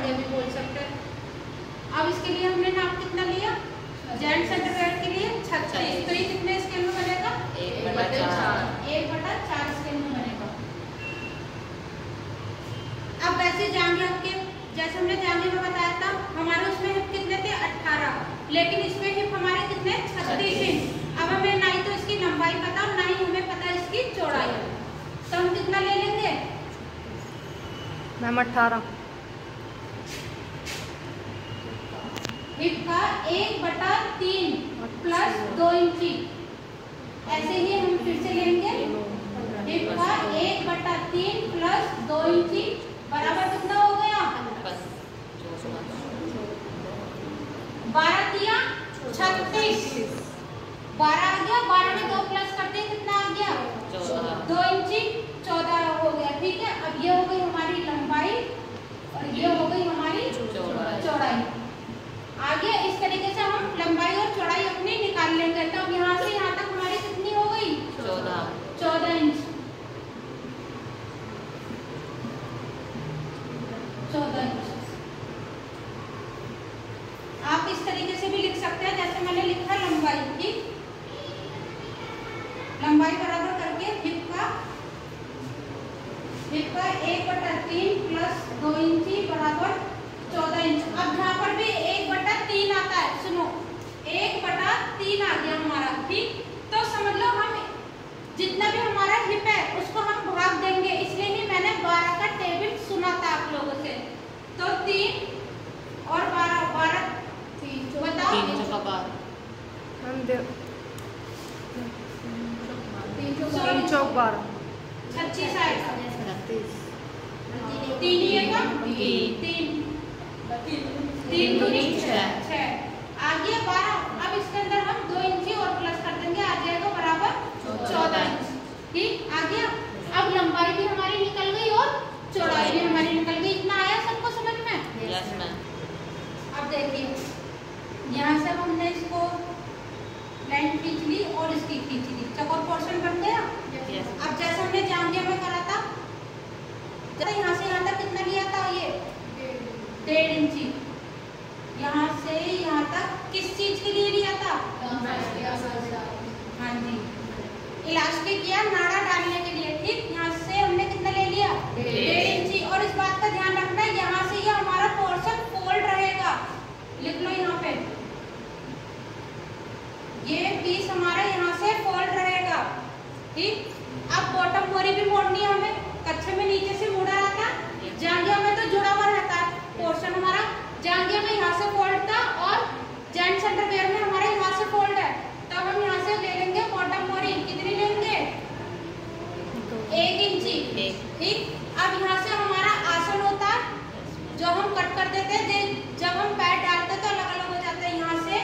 आगे भी बोल सकते हैं। अब इसके लिए हमने नाप कितना लिया, जेंट सेंटीग्रेड के लिए 36, तो ये कितने स्केल में बनेगा, 1/4 स्केल में बनेगा। अब वैसे जांघे के जैसे हमने जांघे में बताया था, हमारे उसमें हिप कितने थे 18, लेकिन इसमें हिप हमारे कितने 36 इंच। अब हमें ना ही तो इसकी लंबाई पता और ना ही हमें पता इसकी चौड़ाई, तो हम कितना ले लेंगे मैम 18। हिप का 1/3 प्लस 2 इंची, ऐसे ही हम फिर से लेंगे। हिप का 1/3 प्लस 2 इंची बराबर कितना हो गया 12 तिया 36, 12 आ गया, 12 में 2 प्लस करते कितना आ गया 2 इंची 14 हो गया। ठीक है, अब ये हो गई हमारी लंबाई और ये हो गई हमारी चौड़ाई। आगे इस तरीके से हम लंबाई और चौड़ाई अपनी निकाल लेंगे। तो अब यहाँ से यहाँ तक हमारी कितनी हो गई 14 इंच, 14 इंच। आप इस तरीके से भी लिख सकते हैं जैसे मैंने लिखा लंबाई, ठीक, लंबाई बराबर करके हिप का 1/3 प्लस 2 इंची बराबर 14 इंच। अब यहाँ पर भी 1/3 आता है, सुनो 1/3 आ गया हमारा, ठीक। तो समझ लो हम जितना भी हमारा हिप है उसको हम भाग देंगे, इसलिए ही मैंने 12 का टेबल सुना था आप लोगों से। तो 3 और 12 बताओ 3 चौक 12 26 आएगा, 3 ही है कम 3 दूनी 6 आ गया 12। अब इसके अंदर हम 2 इंची और प्लस कर देंगे, आ जाएगा बराबर 14 इंच, ठीक आ गया। अब लंबाई भी हमारी निकल गई और चौड़ाई भी हमारी निकल गई। इतना आया सबको समझ में? Yes ma'am. अब देखिए यहाँ से हमने इसको लाइन खींच ली और इसकी खींच ली, चौकोर पोर्शन बन गया। अब जैसे हमने जांघे में करा था, यहाँ से यहाँ तक कितना लिया था, ये 1.5 इंची। यहाँ से यहाँ तक किस चीज के लिए लिया था? हाँ जी, इलास्टिक या नाड़ा डालने के लिए, ठीक। यहाँ से हमने कितना ले लिया 1.5 इंची। और इस बात का ध्यान रखना है यहाँ से ये हमारा पोर्शन फोल्ड रहेगा, लिख लो यहाँ पे, ये पीस हमारा यहाँ से फोल्ड रहेगा, ठीक। अब बॉटम मोरी भी मोड़नी है हमें, कच्छे में नीचे से मुड़ा रहता है, जांघे में तो जुड़ा हुआ रहता है पोर्शन हमारा। जांघे में यहाँ से फोल्ड था और जेंट सेंटरवेयर में हमारा यहाँ से फोल्ड है, तब हम यहाँ से ले लेंगे बॉटम मोरी, कितनी लेंगे 1 इंची, ठीक। अब यहाँ से हमारा आसन होता है जो हम कट कर देते हैं, जब हम पैड डालते हैं तो अलग अलग हो जाते हैं। यहाँ से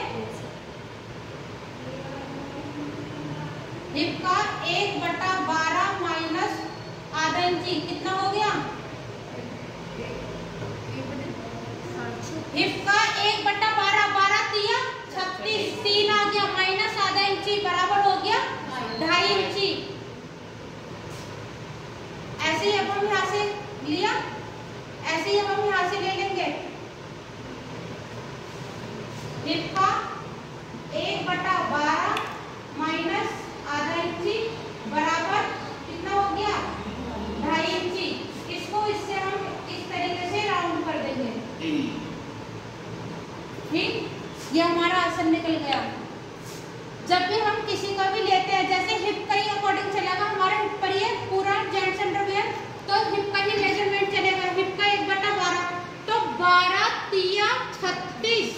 हिप का 1/12 माइनस आधा इंची कितना हो गया, हिप का 1/12, 12 तिया 36, 3 आ गया माइनस आधा इंची बराबर हो गया 2.5 इंची। ऐसे ही अब हम यहाँ से लिया, ऐसे ही अब हम यहाँ से ले लेंगे हिप का 1/12 माइनस आधा इंची बराबर कितना हो गया 2.5 इंची। इसको इससे हम इस तरीके से राउंड कर देंगे, ठीक। ये हमारा आसन निकल गया। जब भी हम किसी का भी लेते हैं, जैसे हिप का ही अकॉर्डिंग चलेगा, हमारे हिप पर ये पूरा जेंट सेंटरवेयर, तो हिप का ही मेजरमेंट चलेगा। हिप का 1/12 तो 12 तिया 36,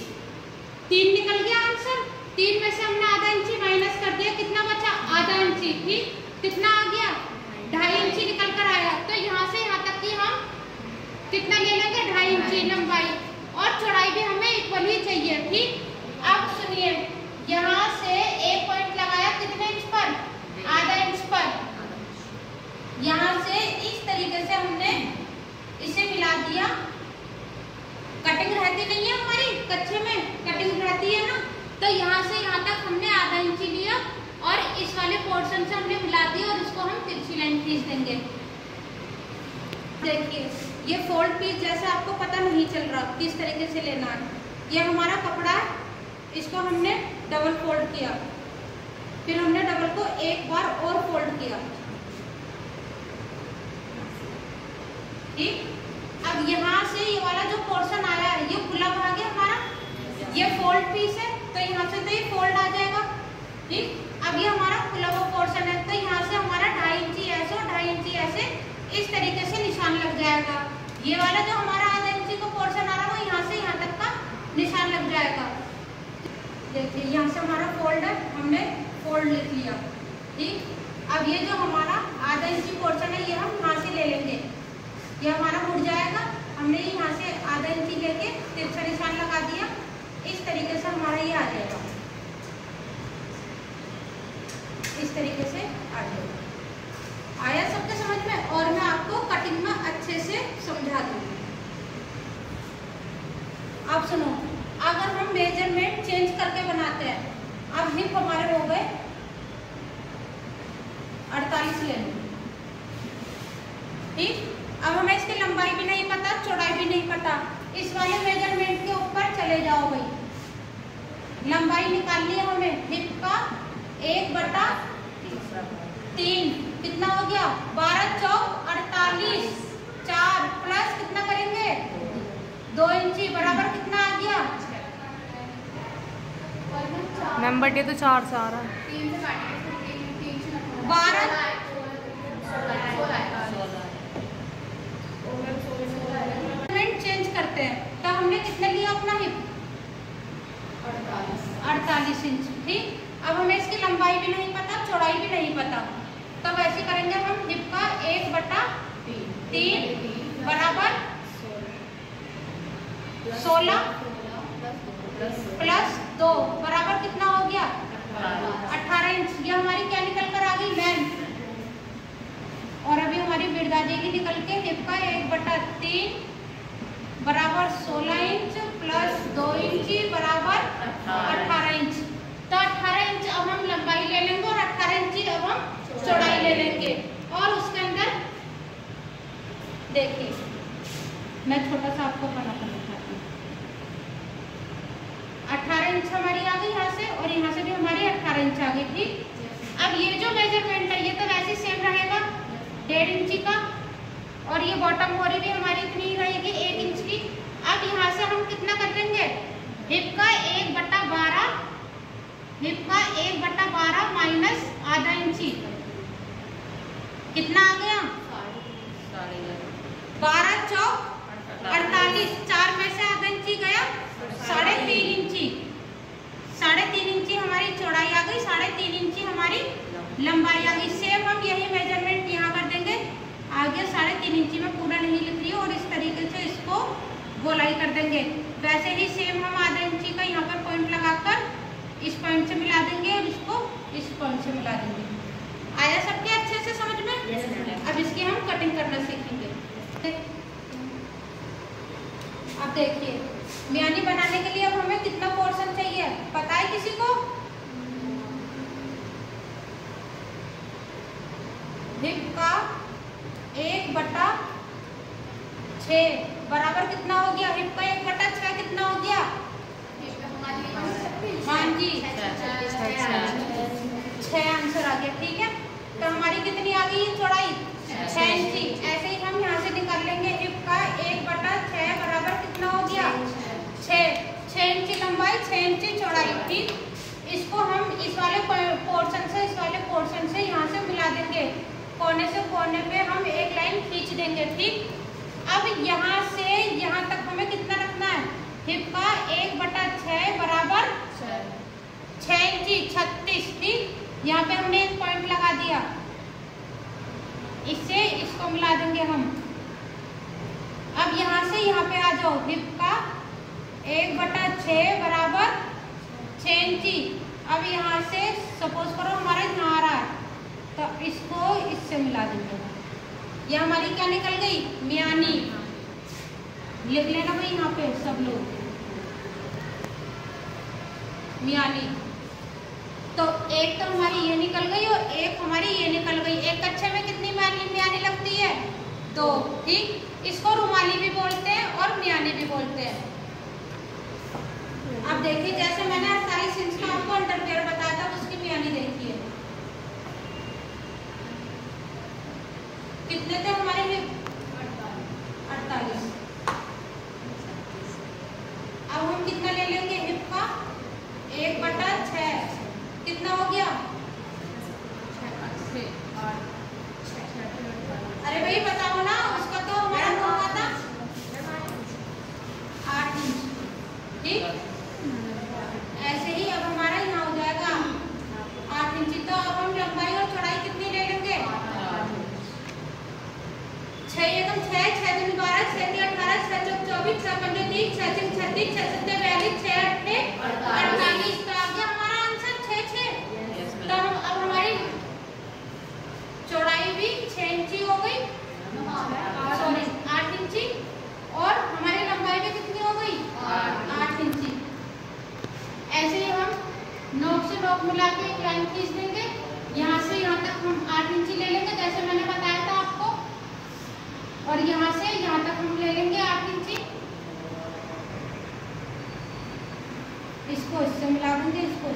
3 निकल गया आंसर। 3 में से हमने आधा इंची माइनस कर दिया, कितना बचा आधा इंची, ठीक। कितना आ गया 2.5 इंची निकल कर आया। तो यहाँ से यहाँ तक की हम कितना ले लेंगे 2.5 इंची लंबाई, और चौड़ाई भी हमें इक्वल ही चाहिए, ठीक। अब सुनिए, यहाँ से एक पॉइंट लगाया कितने इंच पर, आधा इंच पर। यहाँ से इस तरीके से हमने इसे मिला दिया। कटिंग रहती नहीं है हमारी, कच्चे में कटिंग रहती है ना, तो यहाँ से यहाँ तक हमने आधा इंची लिया और इस वाले पोर्शन से हमने मिला दिया और इसको हम तिरछी लाइन खींच देंगे। देखिए ये फोल्ड पीस जैसे आपको पता नहीं चल रहा किस तरीके से लेना है। ये हमारा कपड़ा है, इसको हमने डबल फोल्ड किया, फिर हमने डबल को एक बार और फोल्ड किया, ठीक। अब यहाँ से ये वाला जो पोर्शन आया है ये खुला भाग है हमारा, ये फोल्ड पीस है तो यहाँ से तो ये फोल्ड आ जाएगा, ठीक। अब ये हमारा खुला हुआ पोर्शन है तो यहाँ से हमारा 2.5 इंची ऐसे और 2.5 इंची ऐसे इस तरीके से निशान लग जाएगा। ये वाला जो हमारा आधा इंची का पोर्शन आ रहा है वो यहाँ से यहाँ तक का निशान लग जाएगा। देखिए यहाँ से हमारा फोल्ड है, हमने फोल्ड लिख लिया, ठीक। अब ये जो हमारा आधा इंची पोर्शन है ये हम यहाँ से ले लेंगे, ये हमारा मुड़ जाएगा। हमने यहाँ से आधा इंची लेके तिरछा निशान लगा दिया, इस तरीके से हमारा ये आ जाएगा, इस तरीके से आ जाएगा। आया सबके समझ में? और मैं आपको कटिंग में अच्छे से समझा दूंगी। आप सुनो, अगर हम मेजरमेंट चेंज करके बनाते हैं, अब हिप हमारे हो गए 48 लेने, ठीक। अब हमें इसकी लंबाई भी नहीं पता, चौड़ाई भी नहीं पता, इस वाले मेजरमेंट के ऊपर चले जाओ भाई। लंबाई निकालनी है हमें हिप का 1/3, कितना हो गया 12 चौक 48, 4 प्लस कितना करेंगे 2 इंची बराबर कितना आ गया, नंबर डे तो 4 से आ रहा है, 12 चेंज करते हैं तो हमने कितना लिया अपना हिप 48 इंच, ठीक। अब हमें इसकी लंबाई भी नहीं पता, चौड़ाई भी नहीं पता, तब ऐसे करेंगे हम हिप का 1/3 बराबर 16 प्लस 2 बराबर कितना हो गया 18 इंच। ये हमारी क्या निकल कर आ गई लेंथ, और अभी हमारी विड्थ आ जाएगी निकल के हिप का 1/3 बराबर 16 इंच प्लस 2 इंची बराबर 18 इंच। तो 18 इंच अब हम लंबाई ले लेंगे और 18 इंची अब हम चौड़ाई ले लेंगे, और उसके अंदर देखिए मैं छोटा सा आपको बनाकर दिखाती हूँ। 18 इंच हमारी आ गई यहाँ से, और यहाँ से भी हमारी 18 इंच आ गई, ठीक। अब ये जो मेजरमेंट है ये तो वैसे सेम रहेगा 1.5 इंची का, और ये बॉटम मोरी भी हमारी इतनी ही रहेगी 1 इंच की। अब यहाँ से हम कितना कर देंगे हिप का 1/12, हिप का 1/12 माइनस आधा इंची कितना आ गया 12 चौक 48, 4 में से आधा इंची गया 3.5 इंची, 3.5 इंची हमारी चौड़ाई आ गई, 3.5 इंची हमारी लंबाई आ गई। सेम हम यही मेजरमेंट यहाँ कर देंगे, आगे 3.5 इंची में पूरा नहीं लिख रही है, और इस तरीके से इसको गोलाई कर देंगे। वैसे ही सेम हम आधा इंची का यहाँ पर पॉइंट लगाकर इस पॉइंट से मिला देंगे और इसको इस पॉइंट से मिला देंगे। आया सबके अच्छे से समझ में? अब इसकी हम कटिंग करना सीखेंगे। अब देखिए मियानी बनाने के लिए अब हमें कितना पोर्शन चाहिए पता है किसी को? हिप का 1/6 बराबर कितना हो गया? हिप का 1/6 कितना हो गया? हाँ जी 6 आंसर आ गया। ठीक है, तो हमारी कितनी आ गई चौड़ाई? 6 इंची। ऐसे ही हम यहाँ से निकाल लेंगे हिप का 1/6 बराबर कितना हो गया? 6 इंची लंबाई 6 इंची चौड़ाई। ठीक, इसको हम इस वाले पोर्शन से इस वाले पोर्शन से यहाँ से मिला देंगे, कोने से कोने पे हम एक लाइन खींच देंगे। ठीक, अब यहाँ से यहाँ तक हमें कितना रखना है? हिप का 1/6 बराबर 6 इंची 36। ठीक, यहाँ पे हमने एक पॉइंट लगा दिया, इससे इसको मिला देंगे हम। अब यहाँ से यहाँ पे आ जाओ, हिप का 1/6 बराबर 6 इंची। अब यहाँ से सपोज करो हमारा यहाँ आ रहा है, तो इसको इससे मिला देंगे। ये हमारी क्या निकल गई? मियानी। लिख लेना भाई यहाँ पे सब लोग, मियानी। तो एक तो हमारी ये निकल गई और एक हमारी ये निकल गई। एक कच्छे में कितनी मियानी लगती है? 2। ठीक, इसको रुमाली भी बोलते हैं और मियानी भी बोलते हैं। अब देखिए जैसे मैंने 28 इंच का आपको अंडरवियर बताया था, उसकी मियानी देखिए कितने थे हमारे हिप, 48। अब हम कितना ले लेंगे हिप का, 1/6 कितना हो गया, अरे भाई बताओ ना, उसका तो हमारा हुआ था 8 इंच, ठीक। ऐसे ही अब हमारा यहाँ हो जाएगा 8 इंच। तो अब हम लंबाई और चौड़ाई कितनी ले लेंगे, 6 एकम 6, 6 दूनी 12, 6 तीन 18, 6 चौक 24, 6 पंजे 30, 6 छक 36, 6 सत्ते 42, 6 अट्ठे 48। तो आ गया हमारा आंसर 6। तो हम अब हमारी चौड़ाई भी 6 इंची हो गई, सॉरी 8 इंची, और हमारी लंबाई भी कितनी हो गई, 8 इंची। ऐसे ही हम नोक से नोक मिला के एक लाइन खींच देंगे, यहाँ से यहाँ तक हम 8 इंची ले लेंगे जैसे मैंने बताया था आपको, और यहाँ से यहाँ तक हम ले लेंगे 8 इंची। इसको इससे मिला देंगे, इसको